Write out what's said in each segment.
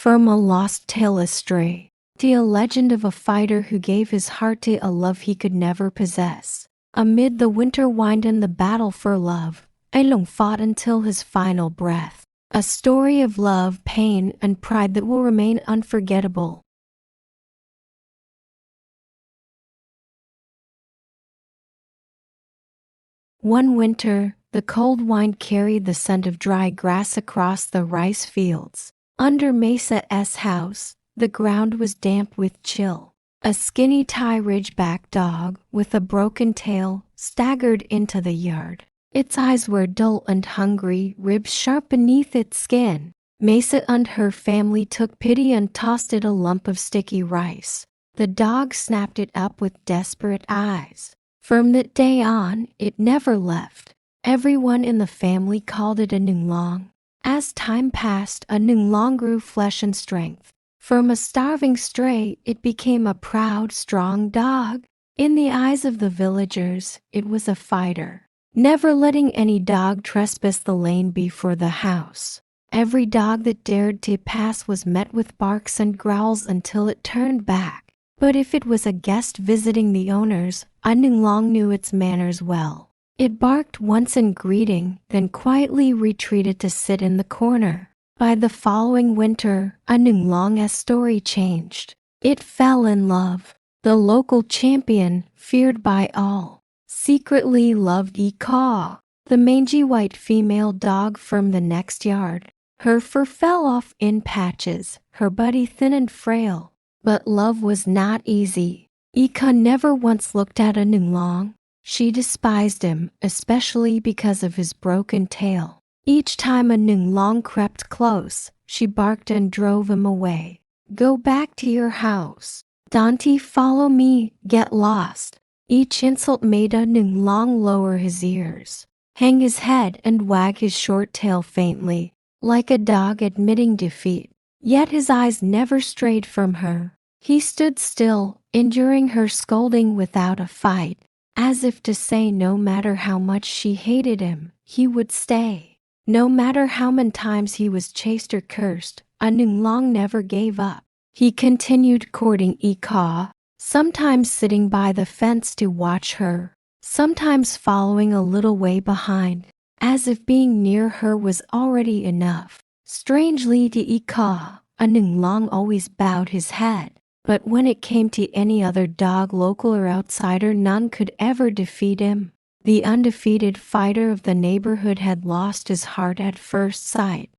From a lost Tailless stray, to a legend of a fighter who gave his heart to a love he could never possess. Amid the winter wind and the battle for love, Tailless fought until his final breath. A story of love, pain, and pride that will remain unforgettable. One winter, the cold wind carried the scent of dry grass across the rice fields. Under Mesa's house, the ground was damp with chill. A skinny tie ridgeback dog, with a broken tail, staggered into the yard. Its eyes were dull and hungry, ribs sharp beneath its skin. Mesa and her family took pity and tossed it a lump of sticky rice. The dog snapped it up with desperate eyes. From that day on, it never left. Everyone in the family called it a Nunglong. As time passed, a Nunglong grew flesh and strength. From a starving stray, it became a proud, strong dog. In the eyes of the villagers, it was a fighter, never letting any dog trespass the lane before the house. Every dog that dared to pass was met with barks and growls until it turned back. But if it was a guest visiting the owners, a Nunglong knew its manners well. It barked once in greeting, then quietly retreated to sit in the corner. By the following winter, a Nunglong's story changed. It fell in love. The local champion, feared by all, secretly loved Ika, the mangy white female dog from the next yard. Her fur fell off in patches, her body thin and frail. But love was not easy. Ika never once looked at a Nunglong. She despised him, especially because of his broken tail. Each time a Nunglong crept close, she barked and drove him away. Go back to your house. Don't follow me, get lost. Each insult made a Nunglong lower his ears, hang his head and wag his short tail faintly, like a dog admitting defeat. Yet his eyes never strayed from her. He stood still, enduring her scolding without a fight, as if to say no matter how much she hated him, he would stay. No matter how many times he was chased or cursed, a Nunglong never gave up. He continued courting Ika, sometimes sitting by the fence to watch her, sometimes following a little way behind, as if being near her was already enough. Strangely to Ika, a Nunglong always bowed his head. But when it came to any other dog, local or outsider, none could ever defeat him. The undefeated fighter of the neighborhood had lost his heart at first sight.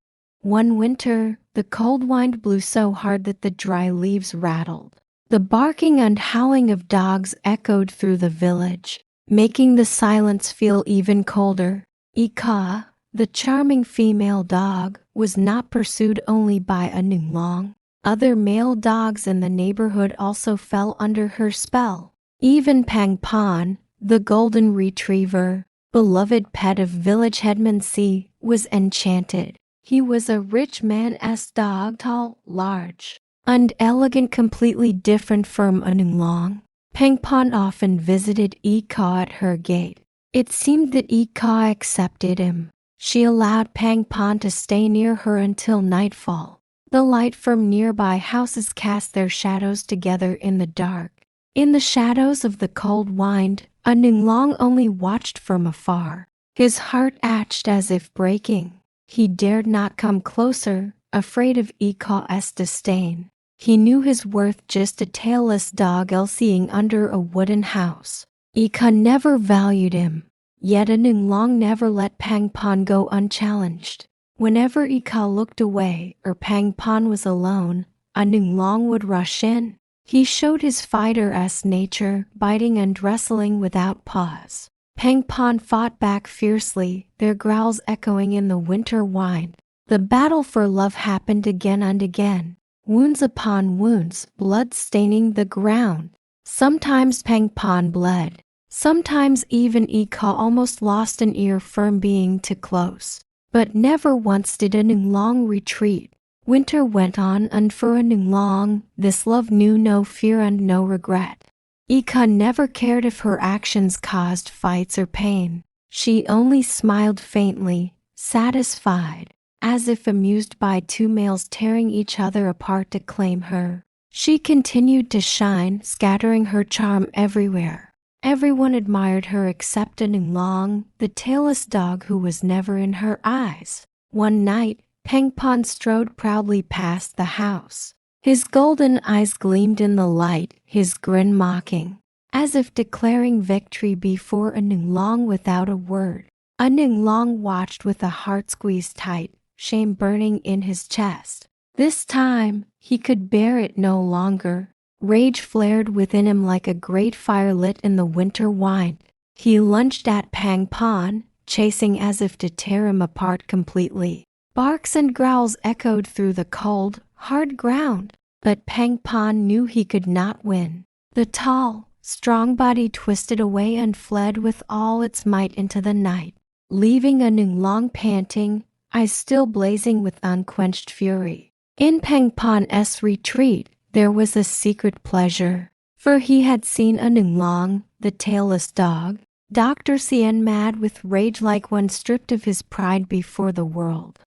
One winter, the cold wind blew so hard that the dry leaves rattled. The barking and howling of dogs echoed through the village, making the silence feel even colder. Ika, the charming female dog, was not pursued only by a Nunglong. Other male dogs in the neighborhood also fell under her spell. Even Pangpon, the golden retriever, beloved pet of village headman C, was enchanted. He was a rich man's dog, tall, large, and elegant, completely different from a Nunglong. Pangpon often visited Ika at her gate. It seemed that Ika accepted him. She allowed Pangpon to stay near her until nightfall. The light from nearby houses cast their shadows together in the dark. In the shadows of the cold wind, a Nunglong only watched from afar. His heart ached as if breaking. He dared not come closer, afraid of Ika's disdain. He knew his worth, just a tailless dog seeing under a wooden house. Ika never valued him. Yet a Nunglong never let Pangpon go unchallenged. Whenever Ika looked away or Pangpon was alone, a Nunglong would rush in. He showed his fighter's nature, biting and wrestling without pause. Pangpon fought back fiercely, their growls echoing in the winter wind. The battle for love happened again and again. Wounds upon wounds, blood staining the ground. Sometimes Pangpon bled. Sometimes even Ika almost lost an ear from being too close. But never once did a Nunglong retreat. Winter went on, and for a Nunglong, this love knew no fear and no regret. Ika never cared if her actions caused fights or pain. She only smiled faintly, satisfied. as if amused by two males tearing each other apart to claim her. She continued to shine, scattering her charm everywhere. Everyone admired her except Long, the tailless dog who was never in her eyes. One night, Pangpon strode proudly past the house. His golden eyes gleamed in the light, his grin mocking, as if declaring victory before Long without a word. Long watched with a heart squeezed tight, shame burning in his chest. This time, he could bear it no longer. Rage flared within him like a great fire lit in the winter wind. He lunged at Pangpon, chasing as if to tear him apart completely. Barks and growls echoed through the cold, hard ground, but Pangpon knew he could not win. The tall, strong body twisted away and fled with all its might into the night, leaving Long panting, eyes still blazing with unquenched fury. In Pangpon's retreat, there was a secret pleasure, for he had seen Long, the tailless dog, Dr. Cien mad with rage like one stripped of his pride before the world.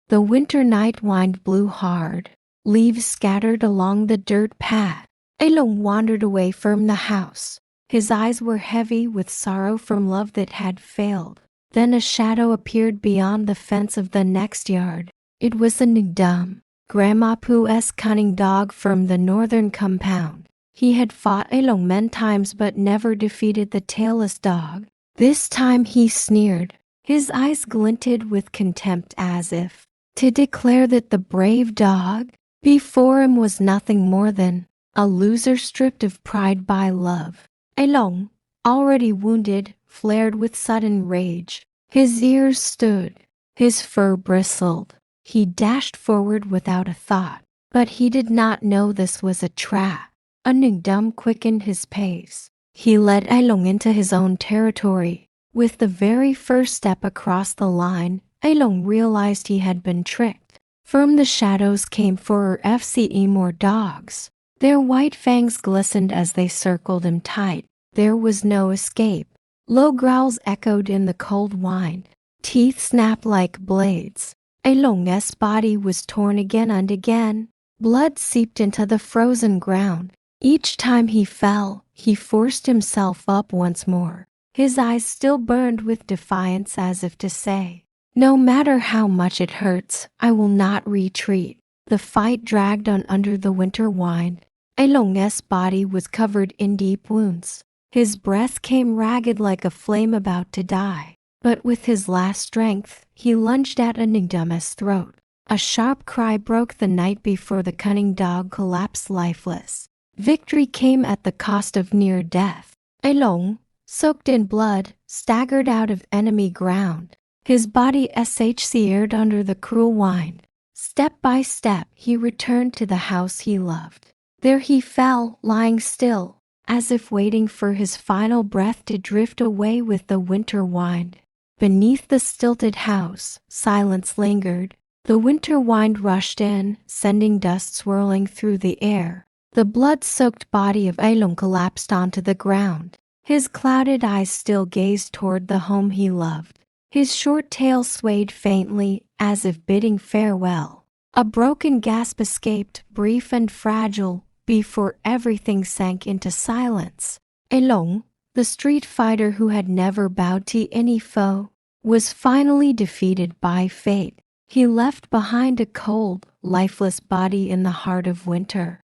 The winter night wind blew hard. Leaves scattered along the dirt path. Long wandered away from the house. His eyes were heavy with sorrow from love that had failed. Then a shadow appeared beyond the fence of the next yard. It was Dumb, Grandma Pooh's cunning dog from the northern compound. He had fought Long many times but never defeated the tailless dog. This time he sneered. His eyes glinted with contempt as if to declare that the brave dog before him was nothing more than a loser stripped of pride by love. Long, already wounded, flared with sudden rage. His ears stood. His fur bristled. He dashed forward without a thought. But he did not know this was a trap. Dumb quickened his pace. He led Long into his own territory. With the very first step across the line, Long realized he had been tricked. From the shadows came 4 more dogs. Their white fangs glistened as they circled him tight. There was no escape. Low growls echoed in the cold wind. Teeth snapped like blades. Long's body was torn again and again. Blood seeped into the frozen ground. Each time he fell, he forced himself up once more. His eyes still burned with defiance as if to say, "No matter how much it hurts, I will not retreat." The fight dragged on under the winter wind. Long's body was covered in deep wounds. His breath came ragged like a flame about to die. But with his last strength, he lunged at Dumb's throat. A sharp cry broke the night before the cunning dog collapsed lifeless. Victory came at the cost of near death. Long, soaked in blood, staggered out of enemy ground. His body seared under the cruel wind. Step by step, he returned to the house he loved. There he fell, lying still, as if waiting for his final breath to drift away with the winter wind. Beneath the stilted house, silence lingered. The winter wind rushed in, sending dust swirling through the air. The blood-soaked body of Long collapsed onto the ground. His clouded eyes still gazed toward the home he loved. His short tail swayed faintly, as if bidding farewell. A broken gasp escaped, brief and fragile, before everything sank into silence. Long, the street fighter who had never bowed to any foe, was finally defeated by fate. He left behind a cold, lifeless body in the heart of winter.